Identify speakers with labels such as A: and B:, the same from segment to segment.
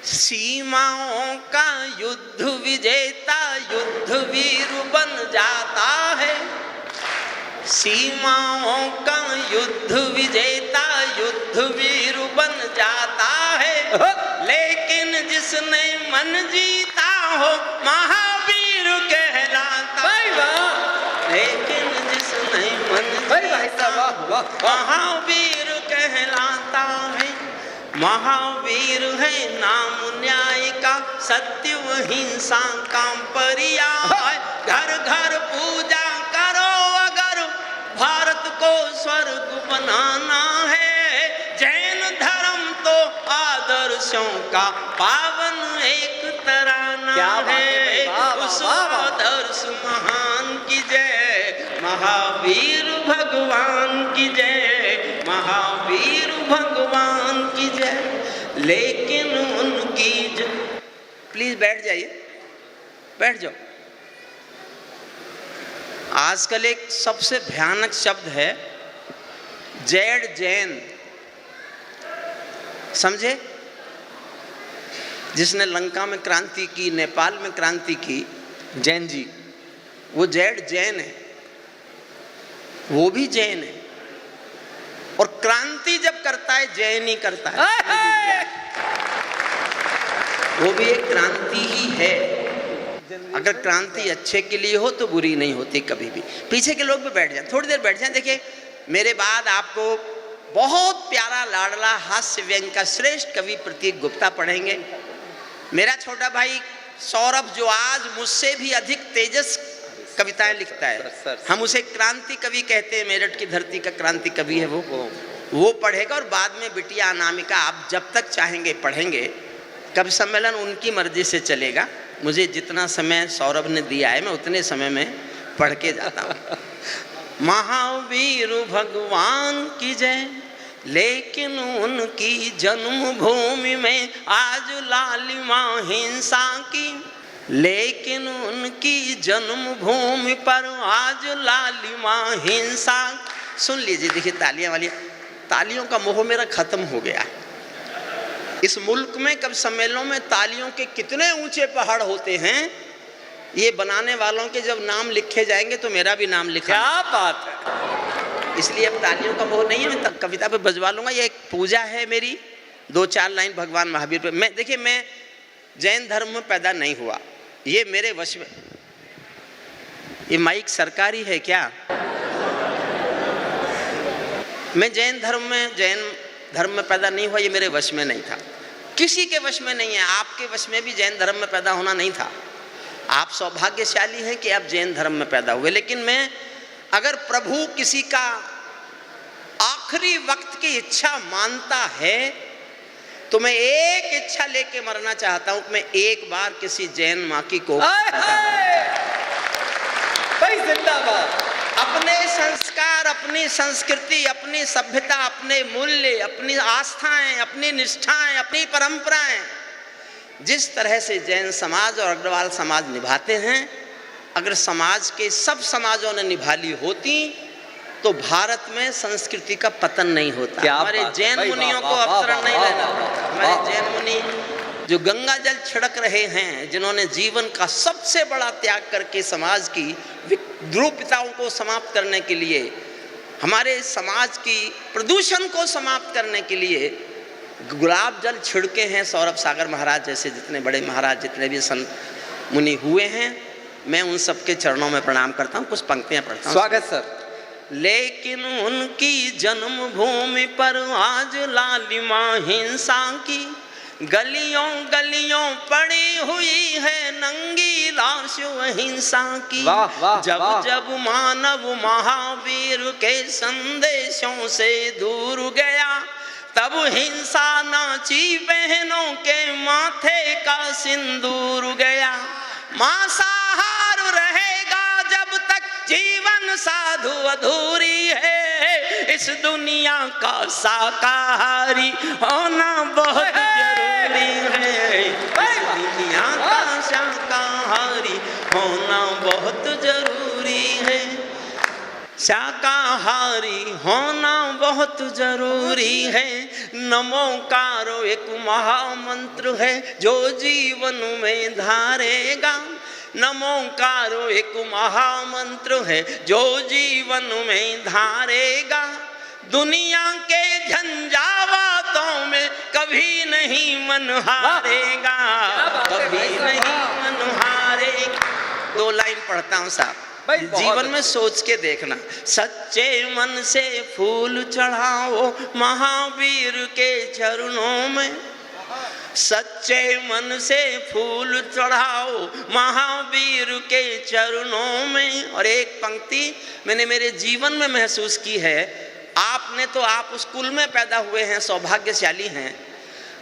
A: सीमाओं का युद्ध विजेता युद्ध वीर बन जाता है। सीमाओं का युद्ध विजेता युद्ध वीर बन जाता है। लेकिन जिसने मन जीता हो महावीर कहलाता है। लेकिन जिसने मन जीता महावीर कहलाता है। महावीर है नाम न्याय का, सत्य अहिंसा का पर्याय। घर घर पूजा करो अगर भारत को स्वर्ग बनाना है। जैन धर्म तो आदर्शों का पावन एक तराना है। उस आदर्श महान की जय, महावीर भगवान की जय, महावीर भगवान की जय। लेकिन उनकी प्लीज बैठ जाइए, बैठ जाओ। आजकल एक सबसे भयानक शब्द है जैड जैन, समझे? जिसने लंका में क्रांति की, नेपाल में क्रांति की, जैन जी, वो जैड जैन है, वो भी जैन है। और क्रांति जब करता है जैन ही करता है। वो भी एक क्रांति ही है। अगर क्रांति अच्छे के लिए हो तो बुरी नहीं होती कभी भी। पीछे के लोग भी बैठ जाएं, थोड़ी देर बैठ जाएं। देखिए मेरे बाद आपको बहुत प्यारा लाडला हास्य व्यंग का श्रेष्ठ कवि प्रतीक गुप्ता पढ़ेंगे। मेरा छोटा भाई सौरभ जो आज मुझसे भी अधिक तेजस कविताएं लिखता है, हम उसे क्रांति कवि कहते हैं, मेरठ की धरती का क्रांति कवि है वो पढ़ेगा। और बाद में बिटिया अनामिका आप जब तक चाहेंगे पढ़ेंगे। कवि सम्मेलन उनकी मर्जी से चलेगा। मुझे जितना समय सौरभ ने दिया है मैं उतने समय में पढ़ के जाता हूँ। महावीर भगवान की जय, लेकिन उनकी जन्मभूमि में आज लालिमा हिंसा की। लेकिन उनकी जन्मभूमि पर आज लालिमा हिंसा। सुन लीजिए, देखिए तालियां वाली, तालियों का मोह मेरा खत्म हो गया। इस मुल्क में कब सम्मेलनों में तालियों के कितने ऊंचे पहाड़ होते हैं। ये बनाने वालों के जब नाम लिखे जाएंगे तो मेरा भी नाम लिखा। क्या बात है। इसलिए अब तालियों का मोह नहीं है, मैं कविता पे बजवा लूंगा। ये एक पूजा है मेरी, 2-4 लाइन भगवान महावीर पे। मैं देखिए, मैं जैन धर्म में पैदा नहीं हुआ, ये मेरे वश में। ये माइक सरकारी है क्या? मैं जैन धर्म में पैदा नहीं हुआ, ये मेरे वश में नहीं था, किसी के वश में नहीं है। आपके वश में भी जैन धर्म में पैदा होना नहीं था। आप सौभाग्यशाली हैं कि आप जैन धर्म में पैदा हुए। लेकिन मैं, अगर प्रभु किसी का आखिरी वक्त की इच्छा मानता है तो मैं एक इच्छा लेके मरना चाहता हूं कि मैं एक बार किसी जैन माँ की को जिंदाबाद। अपने संस्कार, अपनी संस्कृति, अपनी सभ्यता, अपने मूल्य, अपनी आस्थाएं, अपनी निष्ठाएं, अपनी परंपराएं जिस तरह से जैन समाज और अग्रवाल समाज निभाते हैं, अगर समाज के सब समाजों ने निभा ली होती तो भारत में संस्कृति का पतन नहीं होता। हमारे जैन मुनियों को अवतरण नहीं लेना। हमारे जैन मुनि जो गंगा जल छिड़क रहे हैं, जिन्होंने जीवन का सबसे बड़ा त्याग करके समाज की ध्रुवताओं को समाप्त करने के लिए, हमारे समाज की प्रदूषण को समाप्त करने के लिए गुलाब जल छिड़के हैं। सौरभ सागर महाराज जैसे जितने बड़े महाराज, जितने भी संत मुनि हुए हैं, मैं उन सबके चरणों में प्रणाम करता हूँ। कुछ पंक्तियाँ पढ़ता हूँ।
B: स्वागत सर।
A: लेकिन उनकी जन्मभूमि पर आज लालिमा हिंसा की। गलियों गलियों पड़ी हुई है नंगी लाश अहिंसा की। जब जब मानव महावीर के संदेशों से दूर गया, तब हिंसा नाची बहनों के माथे का सिंदूर गया। मांसाहार रहेगा जब तक जीवन साधु अधूरी है। इस दुनिया का शाकाहारी होना बहुत जरूरी है। इस दुनिया का शाकाहारी होना बहुत जरूरी है। शाकाहारी होना बहुत जरूरी है। नमोकारो एक महामंत्र है जो जीवन में धारेगा। नमोकारो एक महामंत्र है जो जीवन में धारेगा। दुनिया के झंझावातों में कभी नहीं मन हारेगा, कभी नहीं मन हारेगा। 2 लाइन पढ़ता हूँ साहब, जीवन में सोच के देखना। सच्चे मन से फूल चढ़ाओ महावीर के चरणों में। सच्चे मन से फूल चढ़ाओ महावीर के चरणों में। और एक पंक्ति मैंने मेरे जीवन में महसूस की है। आपने तो आप स्कूल में पैदा हुए हैं, सौभाग्यशाली हैं।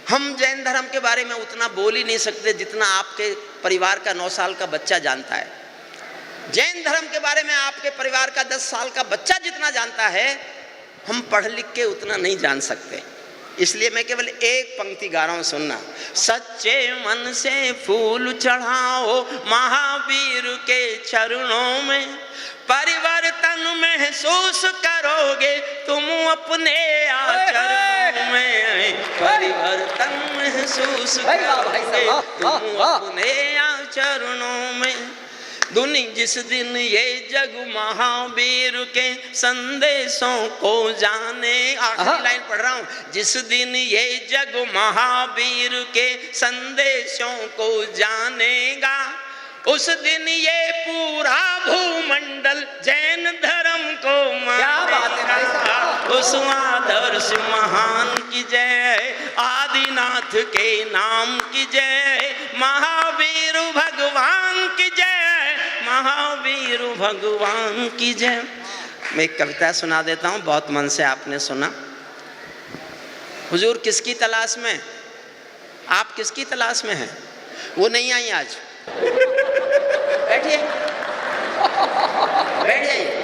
A: हम जैन धर्म के बारे में उतना बोल ही नहीं सकते जितना आपके परिवार का 9 साल का बच्चा जानता है। जैन धर्म के बारे में आपके परिवार का 10 साल का बच्चा जितना जानता है, हम पढ़ लिख के उतना नहीं जान सकते। इसलिए मैं केवल एक पंक्ति गा रहा हूं, सुनना। सच्चे मन से फूल चढ़ाओ महावीर के चरणों में। परिवर्तन महसूस करोगे तुम अपने आचरण में। परिवर्तन महसूस करोगे तुम अपने आचरणों में। जिस दिन ये जग महावीर के संदेशों को जाने। आखिरी लाइन पढ़ रहा हूँ। जिस दिन ये जग महावीर के संदेशों को जानेगा, उस दिन ये पूरा भूमंडल जैन धर्म को मानेगा। उस आदर्श महान की जय, आदिनाथ के नाम की जय, महावीर भगवान की जय, महावीर भगवान की जय। मैं एक कविता सुना देता हूँ, बहुत मन से आपने सुना। हुजूर किसकी तलाश में? आप किसकी तलाश में हैं? वो नहीं आई आज। बैठिए, बैठ जाइए।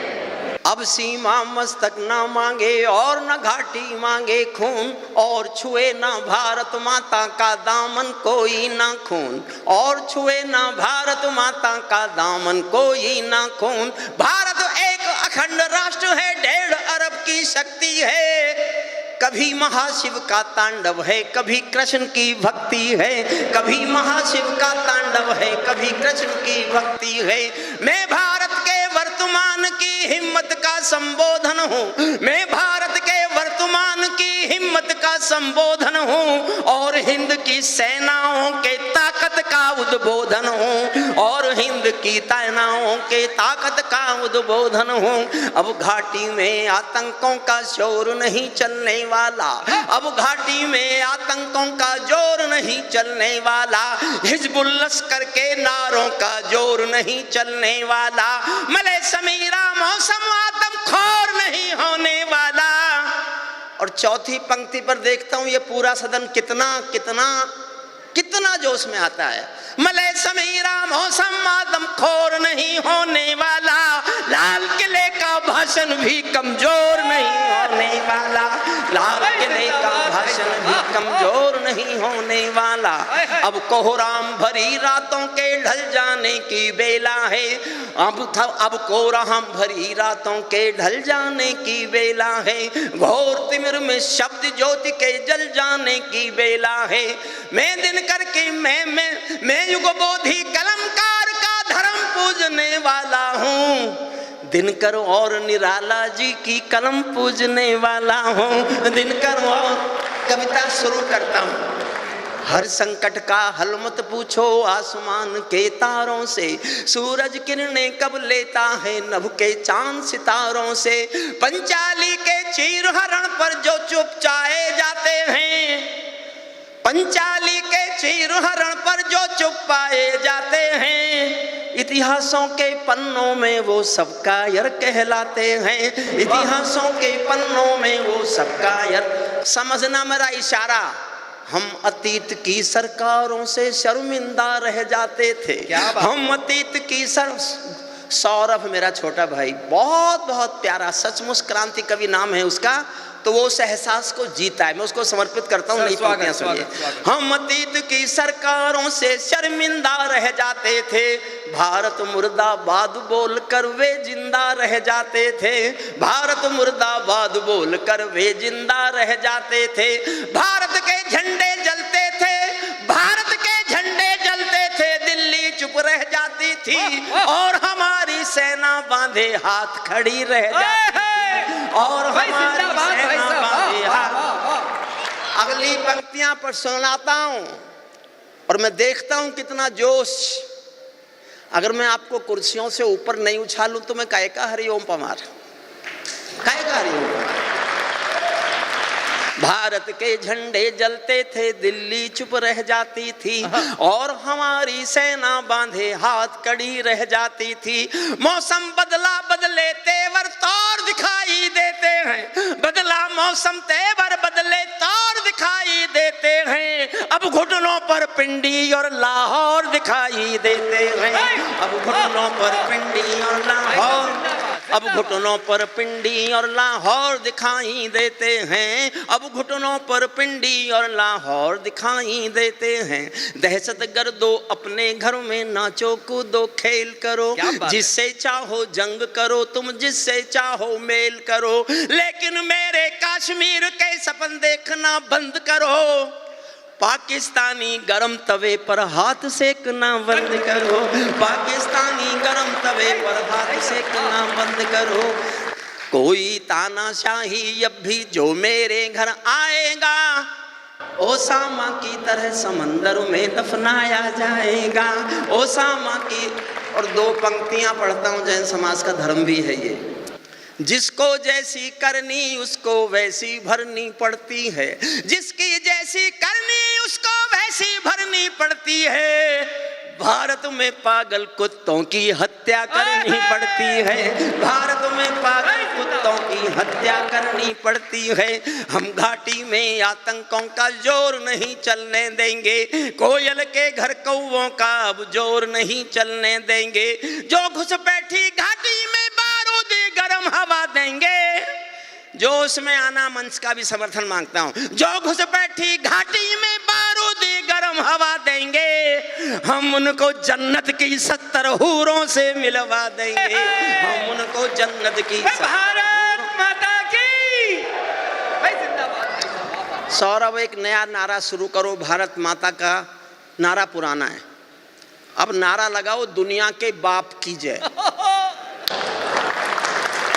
A: अब सीमा मस्तक ना मांगे और न घाटी मांगे खून, और छुए ना भारत माता का दामन कोई ना खून, और छुए ना भारत माता का दामन कोई ना खून। भारत एक अखंड राष्ट्र है, 1.5 अरब की शक्ति है। कभी महाशिव का तांडव है, कभी कृष्ण की भक्ति है। कभी महाशिव का तांडव है, कभी कृष्ण की भक्ति है। मैं भारत के वर्तमान की हिम्मत का संबोधन हूँ। मैं भारत के वर्तमान की हिम्मत का संबोधन हूँ, और हिंद की सेनाओं के ताकत का उद्बोधन हूँ, और हिंद की सेनाओं के ताकत का उद्बोधन हूँ। अब घाटी में आतंकों का शोर नहीं चलने वाला, अब घाटी में आतंकों का जोर नहीं चलने वाला। हिजबुल लश्कर के नारों का जोर नहीं चलने वाला। मले समीरा मौसम आदमखोर नहीं होने वाला। और चौथी पंक्ति पर देखता हूं ये पूरा सदन कितना कितना कितना जोश में आता है। मले समीरा मौसम आदमखोर नहीं होने वाला। लाल किले का भाषण भी कमजोर नहीं होने वाला। लाल किले का भाषण भी कमजोर नहीं होने वाला। अब कोहराम भरी रातों के ढल जाने की बेला है। अब कोहराम भरी रातों के ढल जाने की बेला है। घोर तिमिर में शब्द ज्योति के जल जाने की बेला है। मैं दिन करके मैं युगबोधि कलमकार का धर्म पूजने वाला हूँ। दिनकर और निराला जी की कलम पूजने वाला हूँ। दिनकर और कविता शुरू करता हूँ। हर संकट का हल मत पूछो आसमान के तारों से। सूरज किरणें कब लेता है नभ के चांद सितारों से। पंचाली के चीर हरण पर जो चुपचाए जाते हैं, पंचाली के चीर हरण पर जो चुप पाए जाते हैं, इतिहासों के पन्नों में वो सब कायर कहलाते हैं। इतिहासों के पन्नों में वो सब कायर। समझना मेरा इशारा। हम अतीत की सरकारों से शर्मिंदा रह जाते थे। हम अतीत की सौरभ मेरा छोटा भाई, बहुत बहुत प्यारा, सचमुच क्रांति कवि नाम है उसका। तो वो उस एहसास को जीता है। मैं उसको समर्पित करता हूँ। नई पंक्तियां सुनिए। हम अतीत की सरकारों से शर्मिंदा रह जाते थे, भारत मुर्दाबाद बोल कर वे जिंदा रह जाते थे, भारत मुर्दाबाद बोल कर वे जिंदा रह जाते थे। भारत के झंडे जलते थे, भारत के झंडे जलते थे, दिल्ली चुप रह जाती थी और हमारी सेना बांधे हाथ खड़ी रह जाती थी, और हमारी सेना बांधे हाथ। अगली पंक्तियां पर सुनाता हूं और मैं देखता हूं कितना जोश। अगर मैं आपको कुर्सियों से ऊपर नहीं उछालूं तो मैं काहे का हरिओम पमार, काहे का हरिओम पमार। भारत के झंडे जलते थे, दिल्ली चुप रह जाती थी और हमारी सेना बांधे हाथ कड़ी रह जाती थी। मौसम बदला बदले तेवर तौर दिखाई देते हैं, बदला मौसम तेवर बदले तौर दिखाई देते हैं। अब घुटनों पर पिंडी और लाहौर दिखाई देते हैं, अब घुटनों पर पिंडी और लाहौर, अब घुटनों पर पिंडी और लाहौर दिखाई देते हैं, अब घुटनों पर पिंडी और लाहौर दिखाई देते हैं। दहशत गर्दो अपने घर में नाचो कूदो खेल करो, जिससे चाहो जंग करो तुम, जिससे चाहो मेल करो, लेकिन मेरे कश्मीर के सपन देखना बंद करो। पाकिस्तानी गरम तवे पर हाथ सेकना बंद करो, पाकिस्तानी गरम तवे पर हाथ सेकना बंद करो। कोई तानाशाही अब भी जो मेरे घर आएगा, ओसामा की तरह समंदर में दफनाया जाएगा, ओसामा की। और दो पंक्तियां पढ़ता हूं, जैन समाज का धर्म भी है ये। जिसको जैसी करनी उसको वैसी भरनी पड़ती है, जिसकी जैसी करनी उसको वैसी भरनी पड़ती है। भारत में पागल कुत्तों की हत्या करनी पड़ती है, भारत में पागल कुत्तों की हत्या करनी पड़ती है। हम घाटी में आतंकों का जोर नहीं चलने देंगे, कोयल के घर कौवों का अब जोर नहीं चलने देंगे। जो घुसपैठी घाटी में बारूदी गरम हवा देंगे, जो उसमें आना मंच का भी समर्थन मांगता हूं, जो घुसपैठी घाटी में बारूदी गरम हवा देंगे, हम उनको जन्नत की 70 हूरों से मिलवा देंगे, हम उनको जन्नत की। भारत माता की भाई जिंदाबाद। सौरभ एक नया नारा शुरू करो, भारत माता का नारा पुराना है, अब नारा लगाओ दुनिया के बाप की जय।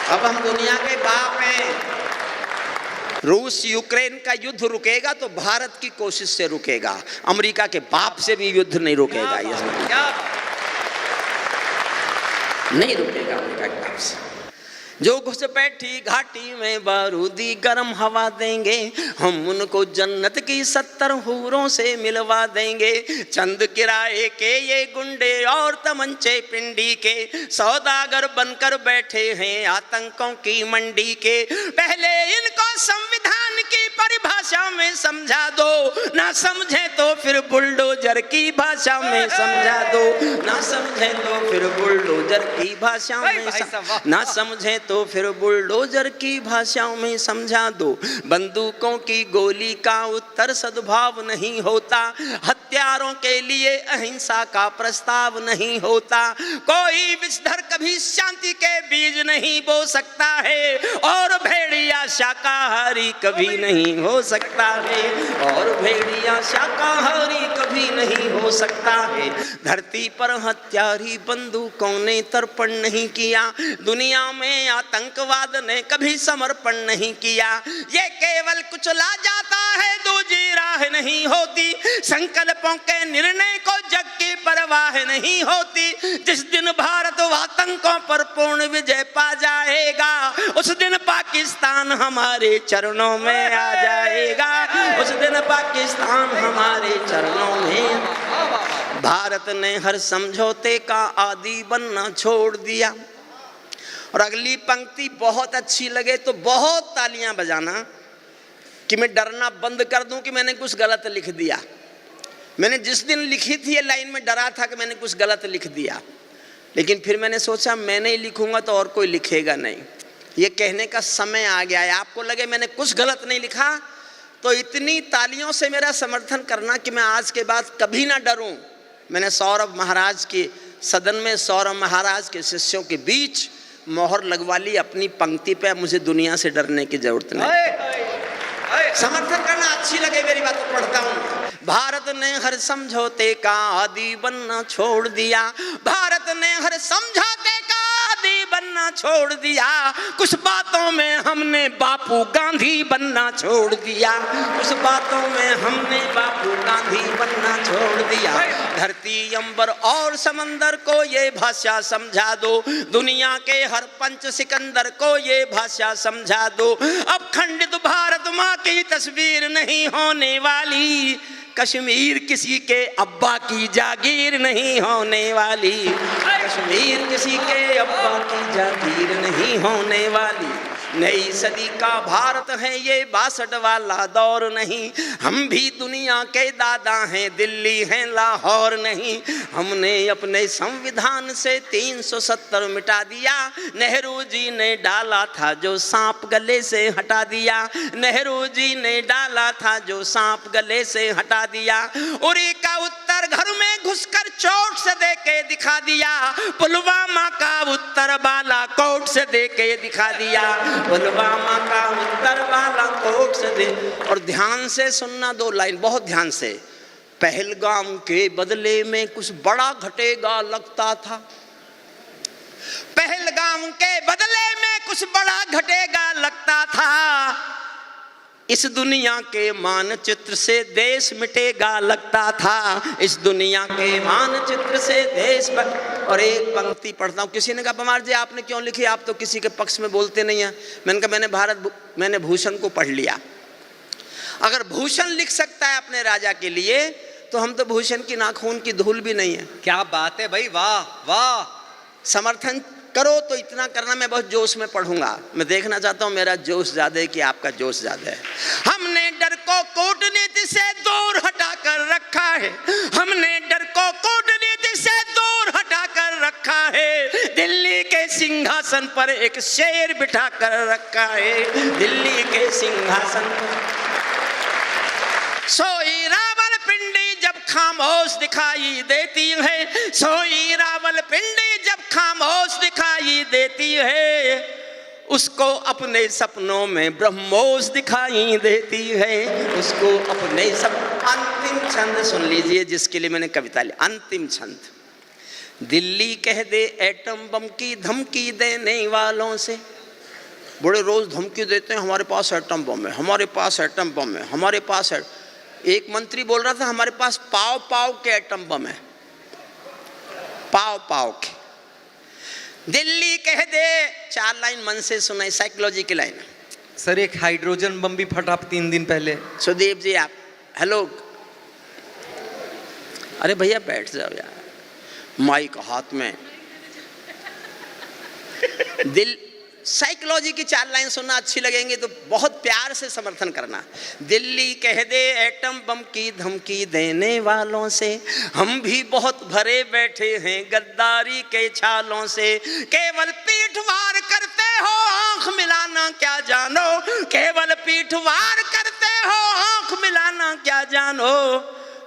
A: अब हम दुनिया के बाप हैं। रूस यूक्रेन का युद्ध रुकेगा तो भारत की कोशिश से रुकेगा, अमेरिका के बाप से भी युद्ध नहीं रुकेगा, ये नहीं रुकेगा अमेरिका के बाप से। जो घुसपैठी घाटी में बारूदी गरम हवा देंगे, हम उनको जन्नत की 70 हूरों से मिलवा देंगे। चंद किराए के ये गुंडे और तमंचे पिंडी के, सौदागर बनकर बैठे हैं आतंकों की मंडी के। पहले इनको संविधान की परिभाषा में समझा दो, ना समझे तो फिर बुलडोजर की भाषा में समझा दो, ना समझे तो फिर बुलडोजर की भाषा में, ना समझे तो फिर बुलडोजर की भाषाओं में समझा दो। बंदूकों की गोली का उत्तर सद्भाव नहीं होता, हथियारों के लिए अहिंसा का प्रस्ताव नहीं होता। कोई विषधर कभी शांति के बीज नहीं बो सकता है, और भेड़िया शाकाहारी कभी नहीं हो सकता है, और भेड़िया शाकाहारी कभी नहीं हो सकता है। धरती पर हत्यारी बंदूकों ने तर्पण नहीं किया, दुनिया में आतंकवाद ने कभी समर्पण नहीं किया। ये केवल कुचला जाता है, दूजी राह नहीं होती। संकल्पों के निर्णय को जग की परवाह नहीं होती। जिस दिन भारत आतंकों पर पूर्ण विजय पा जाएगा, उस दिन पाकिस्तान हमारे चरणों में आ जाएगा, उस दिन पाकिस्तान हमारे चरणों में। भारत ने हर समझौते का आदी बनना छोड़ दिया। और अगली पंक्ति बहुत अच्छी लगे तो बहुत तालियां बजाना, कि मैं डरना बंद कर दूं कि मैंने कुछ गलत लिख दिया। मैंने जिस दिन लिखी थी ये लाइन में डरा था कि मैंने कुछ गलत लिख दिया, लेकिन फिर मैंने सोचा मैं नहीं लिखूंगा तो और कोई लिखेगा नहीं। ये कहने का समय आ गया है। आपको लगे मैंने कुछ गलत नहीं लिखा तो इतनी तालियों से मेरा समर्थन करना कि मैं आज के बाद कभी ना डरूं। मैंने सौरभ महाराज के सदन में, सौरभ महाराज के शिष्यों के बीच मोहर लगवा ली अपनी पंक्ति पे। मुझे दुनिया से डरने की जरूरत नहीं। समर्थन करना अच्छी लगे मेरी बात तो पढ़ता हूँ। भारत ने हर समझौते का आदि बनना छोड़ दिया, भारत ने हर समझौते का आदि बनना छोड़ दिया। कुछ बातों में हमने बापू गांधी बनना छोड़ दिया, कुछ बातों में हमने बापू गांधी बनना छोड़ दिया। धरती अंबर और समंदर को ये भाषा समझा दो, दुनिया के हर पंच सिकंदर को ये भाषा समझा दो। अब खंडित भारत माँ की तस्वीर नहीं होने वाली, कश्मीर किसी के अब्बा की जागीर नहीं होने वाली, कश्मीर किसी के अब्बा की जागीर नहीं होने वाली। नई सदी का भारत है ये 62 वाला दौर नहीं, हम भी दुनिया के दादा हैं, दिल्ली हैं लाहौर नहीं। हमने अपने संविधान से 370 मिटा दिया, नेहरू जी ने डाला था जो सांप गले से हटा दिया, नेहरू जी ने डाला था जो सांप गले से हटा दिया। उरी का उत्तर घर में घुसकर चोट से दे के दिखा दिया, पुलवामा का उत्तर बालाकोट से दे के दिखा दिया, पुलवामा का उत्तर बालाकोट से दे। और ध्यान से सुनना 2 लाइन, बहुत ध्यान से। पहलगाम के बदले में कुछ बड़ा घटेगा लगता था, पहलगाम के बदले में कुछ बड़ा घटेगा लगता था। इस दुनिया के मानचित्र से देश मिटेगा लगता था, इस दुनिया के मानचित्र से देश और एक पंक्ति पढ़ता हूँ। किसी ने कहा पवार जी आपने क्यों लिखी, आप तो किसी के पक्ष में बोलते नहीं हैं। मैंने कहा मैंने भूषण को पढ़ लिया। अगर भूषण लिख सकता है अपने राजा के लिए तो हम तो भूषण की नाखून की धूल भी नहीं है।
B: क्या बात है भाई, वाह वाह।
A: समर्थन करो तो इतना करना, मैं बहुत जोश में पढ़ूंगा। मैं देखना चाहता हूं मेरा जोश ज्यादा है कि आपका जोश ज्यादा है। हमने डर को कूटनीति से दूर हटाकर रखा है, हमने डर को कूटनीति से दूर हटाकर रखा है। दिल्ली के सिंहासन पर एक शेर बिठा कर रखा है, दिल्ली के सिंहासन पर सोई रावलपिंडी जब खामोश दिखाई देती है, सोई रावलपिंडी जब खामोश दिखाई देती है, उसको अपने सपनों में ब्रह्मोस दिखाई देती है, उसको अपने अंतिम छंद सुन लीजिए जिसके लिए मैंने कविता ली। अंतिम छंद। दिल्ली कह दे एटम बम की धमकी देने वालों से। बड़े रोज धमकी देते हैं हमारे पास एटम बम है, हमारे पास एटम बम है, हमारे पास है। एक मंत्री बोल रहा था हमारे पास पाव पाव के एटम बम है, पाव पाव के। दिल्ली कह दे, 4 लाइन मन से सुनाई, साइकोलॉजी की लाइन।
B: सर एक हाइड्रोजन बम भी फटा 3 दिन पहले।
A: सुदीप जी आप, हेलो। अरे भैया बैठ जाओ यार, माइक हाथ में। दिल साइकोलॉजी की 4 लाइन सुनना अच्छी लगेंगी तो बहुत प्यार से समर्थन करना। दिल्ली कह दे एटम बम की धमकी देने वालों से, हम भी बहुत भरे बैठे हैं गद्दारी के छालों से। केवल पीठ वार करते हो आंख मिलाना क्या जानो, केवल पीठ वार करते हो आंख मिलाना क्या जानो।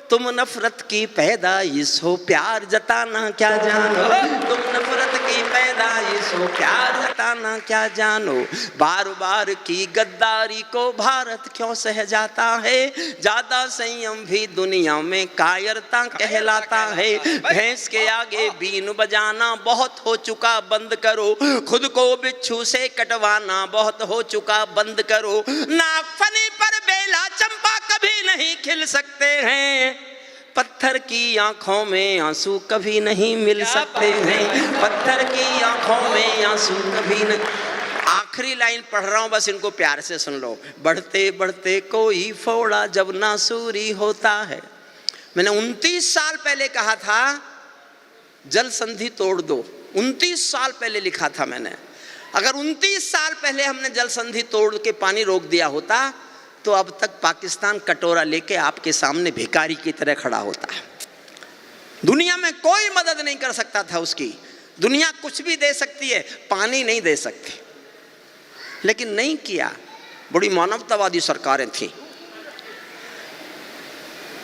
A: तुम नफरत की पैदाइश हो प्यार जताना क्या जानो, तुम नफरत की पैदाइश हो प्यार जताना क्या जानो। बार बार की गद्दारी को भारत क्यों सह जाता है, ज्यादा संयम भी दुनिया में कायरता कहलाता है। भैंस के आगे बीन बजाना बहुत हो चुका बंद करो, खुद को बिच्छू से कटवाना बहुत हो चुका बंद करो। नागफनी पर बेला चंपा कभी नहीं खिल सकते हैं, पत्थर की आंखों में आंसू कभी नहीं मिल सकते हैं, पत्थर की आंखों में आंसू कभी नहीं। आखिरी लाइन पढ़ रहा हूं, बस इनको प्यार से सुन लो। बढ़ते बढ़ते कोई फोड़ा जब नासूरी होता है। मैंने 29 साल पहले कहा था जल संधि तोड़ दो, 29 साल पहले लिखा था मैंने। अगर 29 साल पहले हमने जल संधि तोड़ के पानी रोक दिया होता तो अब तक पाकिस्तान कटोरा लेके आपके सामने भिखारी की तरह खड़ा होता है। दुनिया में कोई मदद नहीं कर सकता था उसकी। दुनिया कुछ भी दे सकती है, पानी नहीं दे सकती। लेकिन नहीं किया। बड़ी मानवतावादी सरकारें थी।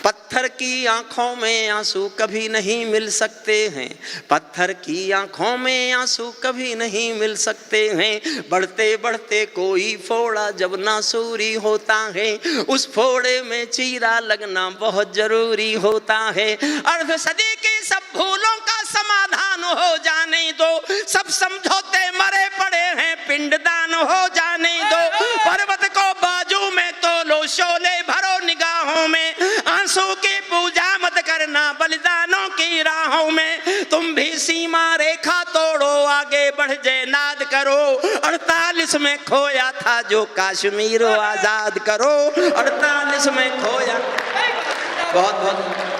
A: पत्थर की आंखों में आंसू कभी नहीं मिल सकते हैं, पत्थर की आंखों में आंसू कभी नहीं मिल सकते हैं। बढ़ते बढ़ते कोई फोड़ा जब नासूरी होता है, उस फोड़े में चीरा लगना बहुत जरूरी होता है। अर्ध सदी की सब भूलों का समाधान हो जाने दो, सब समझौते मरे पड़े हैं पिंडदान हो जाने दो। पर्वत को बाजू में तोलो, शोले भरो निगाहों में, आंसू की पूजा मत करना बलिदानों की राहों में। तुम भी सीमा रेखा तोड़ो, आगे बढ़ जे नाद करो। 48 में खोया था जो कश्मीर आजाद करो, 48 में खोया। बहुत बहुत